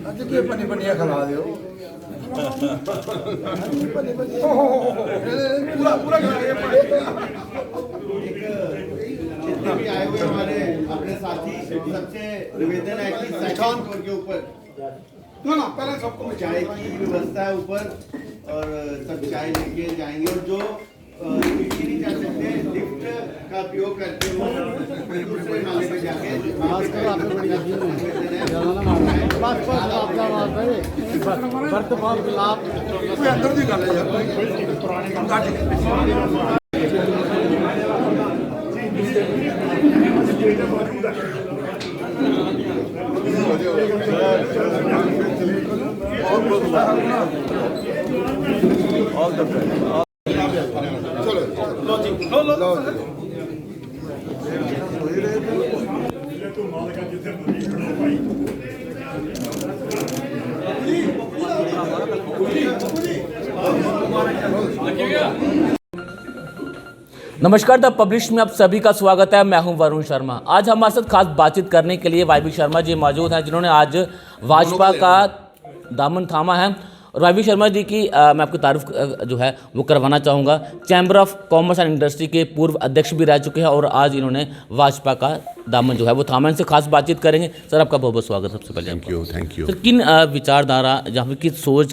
ਅੱਜ ਕੀ ਪਨੀ ਪਨੀਆਂ ਖਿਲਾ ਦਿਓ पूरा पूरा जितने भी आए हुए हमारे अपने साथी सबसे निवेदन है कि सेकंड फ्लोर के ऊपर ना पहले सबको चाय की व्यवस्था है ऊपर और सब चाय लेके जाएंगे और जो सीढ़ी नहीं जा सकते लिफ्ट का उपयोग करके वो दूसरे माले पे जाके कोई अंदर दी गल है यार पुराने नमस्कार, द पब्लिश में आप सभी का स्वागत है। मैं हूं वरुण शर्मा। आज हमारे साथ खास बातचीत करने के लिए वाई शर्मा जी मौजूद हैं, जिन्होंने आज भाजपा का दामन थामा है। और वाई शर्मा जी की मैं आपकी तारीफ जो है वो करवाना चाहूँगा। Chamber of commerce and industry के पूर्व अध्यक्ष भी रह चुके हैं और आज इन्होंने भाजपा का दामन जो है वो थामा। इनसे खास बातचीत करेंगे। सर, आपका बहुत बहुत स्वागत सबसे पहले। Thank you. सर, किन विचारधारा या फिर किस सोच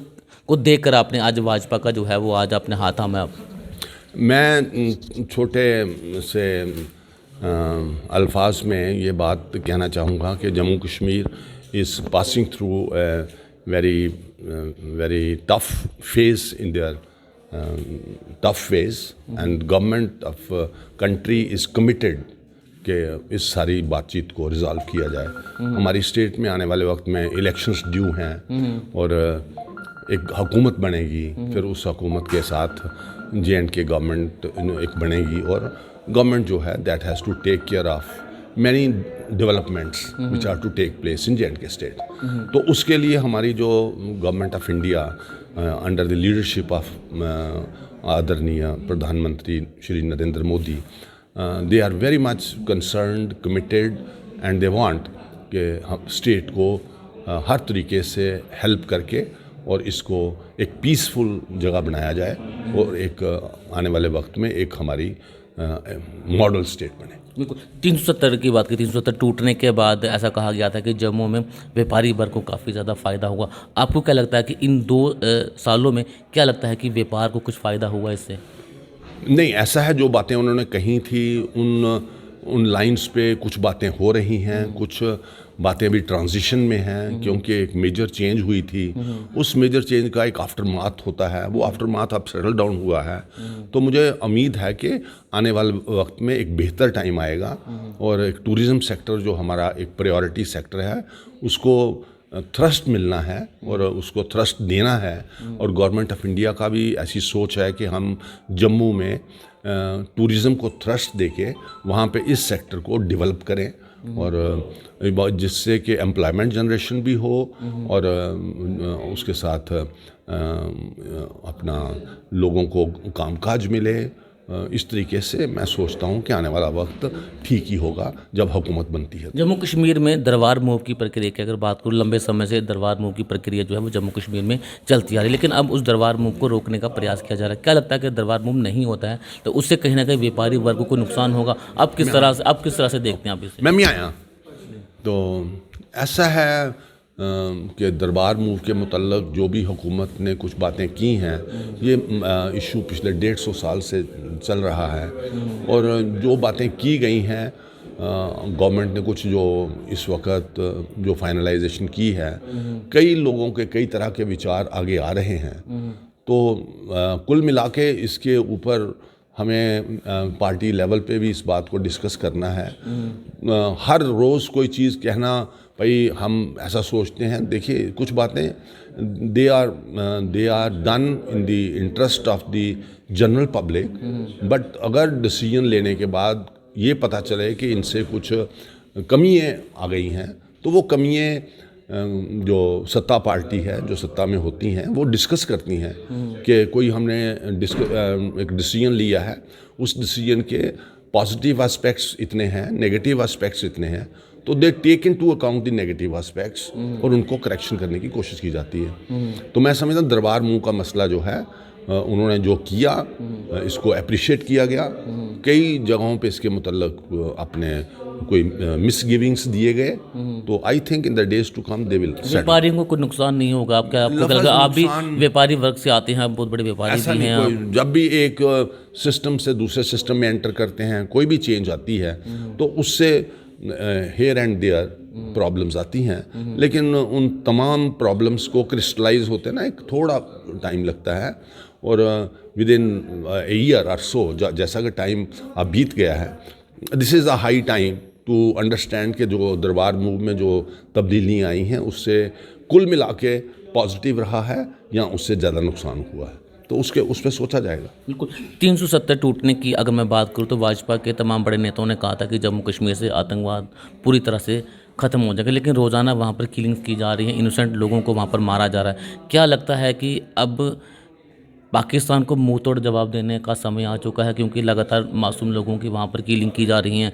को देखकर आपने आज भाजपा का जो है वो आज अपने हाथ थामा? मैं छोटे से अल्फाज में ये बात कहना चाहूँगा कि Jammu Kashmir is passing through very tough phase in their tough phase and government of country is committed कि इस सारी बातचीत को रिजॉल्व किया जाए। हमारी स्टेट में आने वाले वक्त में इलेक्शंस ड्यू हैं और एक हुकूमत बनेगी, फिर उस हुकूमत के साथ J&K गवर्नमेंट एक बनेगी और गवर्नमेंट जो है that has to take care of many developments which are to take place in J&K state. तो उसके लिए हमारी जो government of India under the leadership of आदरणीय प्रधानमंत्री Shri Narendra Modi, they are very much concerned, committed and they want कि हम state को हर तरीके से हेल्प करके और इसको एक पीसफुल जगह बनाया जाए और एक आने वाले वक्त में एक हमारी मॉडल स्टेट बने। बिल्कुल। 370 की बात की, 370 टूटने के बाद ऐसा कहा गया था कि जम्मू में व्यापारी वर्ग को काफ़ी ज़्यादा फ़ायदा हुआ। आपको क्या लगता है कि इन 2 सालों में क्या लगता है कि व्यापार को कुछ फ़ायदा हुआ इससे? नहीं, ऐसा है जो बातें उन्होंने कही थी उन लाइंस पे कुछ बातें हो रही हैं, कुछ बातें अभी ट्रांजिशन में हैं क्योंकि एक मेजर चेंज हुई थी। उस मेजर चेंज का एक आफ्टर माथ होता है, वो आफ्टर माथ अब सेटल डाउन हुआ है। तो मुझे उम्मीद है कि आने वाले वक्त में एक बेहतर टाइम आएगा और एक टूरिज़्म सेक्टर जो हमारा एक प्रायोरिटी सेक्टर है उसको थ्रस्ट मिलना है और उसको थ्रस्ट देना है। और गवर्नमेंट ऑफ इंडिया का भी ऐसी सोच है कि हम जम्मू में टूरिज़्म को थ्रस्ट देके वहाँ पे इस सेक्टर को डेवलप करें और जिससे कि एम्प्लॉयमेंट जनरेशन भी हो और उसके साथ अपना लोगों को कामकाज मिले। इस तरीके से मैं सोचता हूँ कि आने वाला वक्त ठीक ही होगा जब हुकूमत बनती है। जम्मू कश्मीर में दरबार मूव की प्रक्रिया की अगर बात करूँ, लंबे समय से दरबार मूव की प्रक्रिया जो है वो जम्मू कश्मीर में चलती आ रही है, लेकिन अब उस दरबार मूव को रोकने का प्रयास किया जा रहा है। क्या लगता है कि दरबार मूव नहीं होता है तो उससे कहीं ना कहीं व्यापारी वर्ग को नुकसान होगा? आप किस तरह से देखते हैं आप इसे? मैं भी आया तो ऐसा है कि दरबार मूव के मुतल्लक जो भी हुकूमत ने कुछ बातें की हैं, ये इशू पिछले 150 साल से चल रहा है और जो बातें की गई हैं गवर्नमेंट ने कुछ जो इस वक्त जो फाइनलाइजेशन की है, कई लोगों के कई तरह के विचार आगे आ रहे हैं। तो कुल मिला के इसके ऊपर हमें पार्टी लेवल पे भी इस बात को डिस्कस करना है। हर रोज़ कोई चीज़ कहना भाई हम ऐसा सोचते हैं, देखिए कुछ बातें they are done in the interest of the general public, but अगर डिसीजन लेने के बाद ये पता चले कि इनसे कुछ कमियाँ आ गई हैं तो वो कमियाँ जो सत्ता पार्टी है, जो सत्ता में होती हैं, वो डिस्कस करती हैं कि कोई हमने एक डिसीजन लिया है, उस डिसीजन के पॉजिटिव एस्पेक्ट्स इतने हैं, नेगेटिव एस्पेक्ट्स इतने हैं, तो they take into account the negative aspects और उनको करेक्शन करने की कोशिश की जाती है। तो मैं समझता हूँ दरबार मूव का मसला जो है उन्होंने जो किया इसको अप्रिशिएट किया गया। कई जगहों पे इसके मुतल्लिक अपने कोई मिसगिविंग्स दिए गए, तो I think in the days to come they will settle. व्यापारियों को कोई नुकसान नहीं होगा आपको क्या लगा? आप भी व्यापारी वर्ग से आते हैं, बहुत बड़े व्यापारी ऐसा भी नहीं, हैं। कोई जब भी एक सिस्टम से दूसरे सिस्टम में एंटर करते हैं, कोई भी चेंज आती है तो उससे हेयर एंड देयर प्रॉब्लम्स आती हैं, लेकिन उन तमाम प्रॉब्लम्स को क्रिस्टलाइज होते ना एक थोड़ा टाइम लगता है, और विद इन ए ईयर और सो जैसा कि टाइम अब बीत गया है, this is a high time to understand कि जो दरबार मूव में जो तब्दीलियाँ आई हैं उससे कुल मिला के पॉजिटिव रहा है या उससे ज़्यादा नुकसान हुआ है, तो उस पर सोचा जाएगा। बिल्कुल। 370 टूटने की अगर मैं बात करूं तो भाजपा के तमाम बड़े नेताओं ने कहा था कि जम्मू कश्मीर से आतंकवाद पूरी तरह से ख़त्म हो जाएगा, लेकिन रोज़ाना वहां पर किलिंग्स की जा रही हैं, इनोसेंट लोगों को वहां पर मारा जा रहा है। क्या लगता है कि अब पाकिस्तान को मुंह तोड़ जवाब देने का समय आ चुका है, क्योंकि लगातार मासूम लोगों की वहाँ पर किलिंग की जा रही हैं,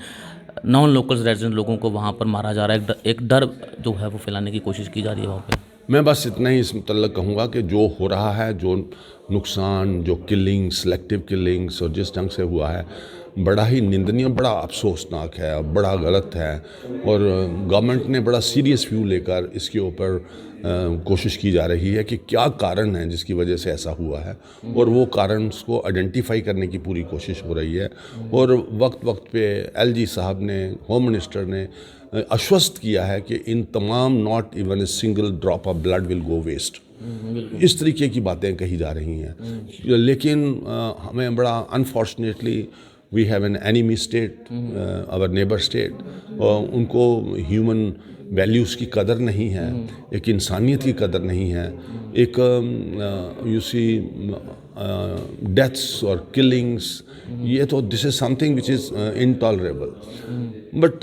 नॉन लोकल रेजिडेंट लोगों को वहाँ पर मारा जा रहा है, एक डर जो है वो फैलाने की कोशिश की जा रही है वहाँ पर। मैं बस इतना ही इस मुतल्लिक़ कहूँगा कि जो हो रहा है, जो नुकसान, जो किलिंग्स, सिलेक्टिव किलिंग्स और जिस ढंग से हुआ है, बड़ा ही निंदनीय, बड़ा अफसोसनाक है, बड़ा गलत है, और गवर्नमेंट ने बड़ा सीरियस व्यू लेकर इसके ऊपर कोशिश की जा रही है कि क्या कारण है जिसकी वजह से ऐसा हुआ है, और वो कारण को आइडेंटिफाई करने की पूरी कोशिश हो रही है। और वक्त वक्त पे एलजी साहब ने, होम मिनिस्टर ने आश्वस्त किया है कि इन तमाम not even a single drop of blood will go waste, इस तरीके की बातें कही जा रही हैं। लेकिन हमें बड़ा unfortunately we have an enemy state, our neighbour state, उनको ह्यूमन वैल्यूज़ की कदर नहीं है, एक इंसानियत की कदर नहीं है, एक यू सी डेथ्स और किलिंग्स, ये तो this is something which is intolerable. But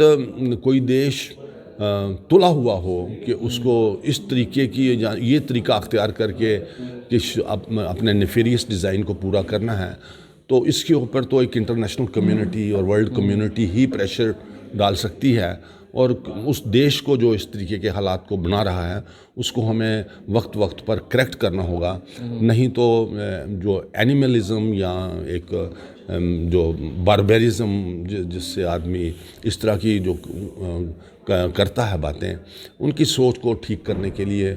कोई देश तुला हुआ हो कि उसको इस तरीके की ये तरीका अख्तियार करके कि अपने नेफेरियस डिज़ाइन को पूरा करना है, तो इसके ऊपर तो एक इंटरनेशनल कम्युनिटी और वर्ल्ड कम्युनिटी ही प्रेशर डाल सकती है, और उस देश को जो इस तरीके के हालात को बना रहा है उसको हमें वक्त वक्त पर करेक्ट करना होगा। नहीं तो जो एनिमलिज्म या एक जो बारबेरिज्म जिससे आदमी इस तरह की जो करता है बातें, उनकी सोच को ठीक करने के लिए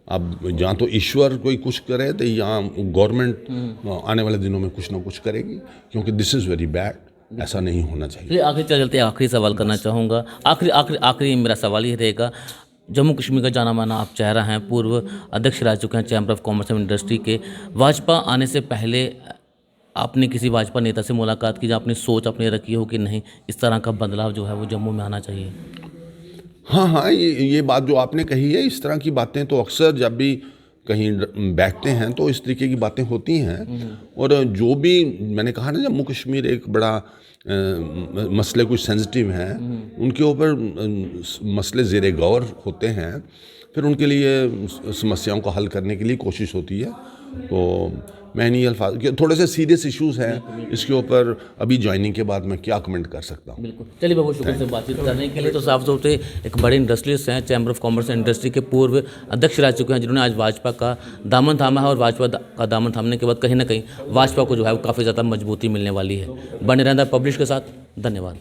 अब जहाँ तो ईश्वर कोई कुछ करे तो यहाँ गवर्नमेंट आने वाले दिनों में कुछ ना कुछ करेगी, क्योंकि दिस इज़ वेरी बैड, ऐसा नहीं होना चाहिए। आखिरी चलते आखिरी सवाल करना चाहूँगा, आखिरी मेरा सवाल ये रहेगा, जम्मू कश्मीर का जाना माना आप चेहरा हैं, पूर्व अध्यक्ष रह चुके हैं chamber of commerce and industry के, भाजपा आने से पहले आपने किसी भाजपा नेता से मुलाकात की, जहाँ अपनी सोच अपनी रखी हो कि नहीं इस तरह का बदलाव जो है वो जम्मू में आना चाहिए? हाँ, ये बात जो आपने कही है, इस तरह की बातें तो अक्सर जब भी कहीं बैठते हैं तो इस तरीके की बातें होती हैं। और जो भी मैंने कहा ना, जम्मू कश्मीर एक बड़ा मसले कुछ सेंसिटिव हैं, उनके ऊपर मसले ज़ेरे गौर होते हैं, फिर उनके लिए समस्याओं को हल करने के लिए कोशिश होती है। तो मैं नहीं अल्फाज, थोड़े से सीरियस इश्यूज़ हैं, इसके ऊपर अभी ज्वाइनिंग के बाद मैं क्या कमेंट कर सकता हूँ। बिल्कुल, चलिए बहुत शुक्रिया से बातचीत करने के लिए। तो साफ तौर से एक बड़े इंडस्ट्रियलिस्ट हैं, chamber of commerce and industry के पूर्व अध्यक्ष रह चुके हैं, जिन्होंने आज भाजपा का दामन थामा है, और भाजपा का दामन थामने के बाद कहीं ना कहीं भाजपा को जो है वो काफ़ी ज़्यादा मजबूती मिलने वाली है। बने रहना पब्लिश के साथ, धन्यवाद।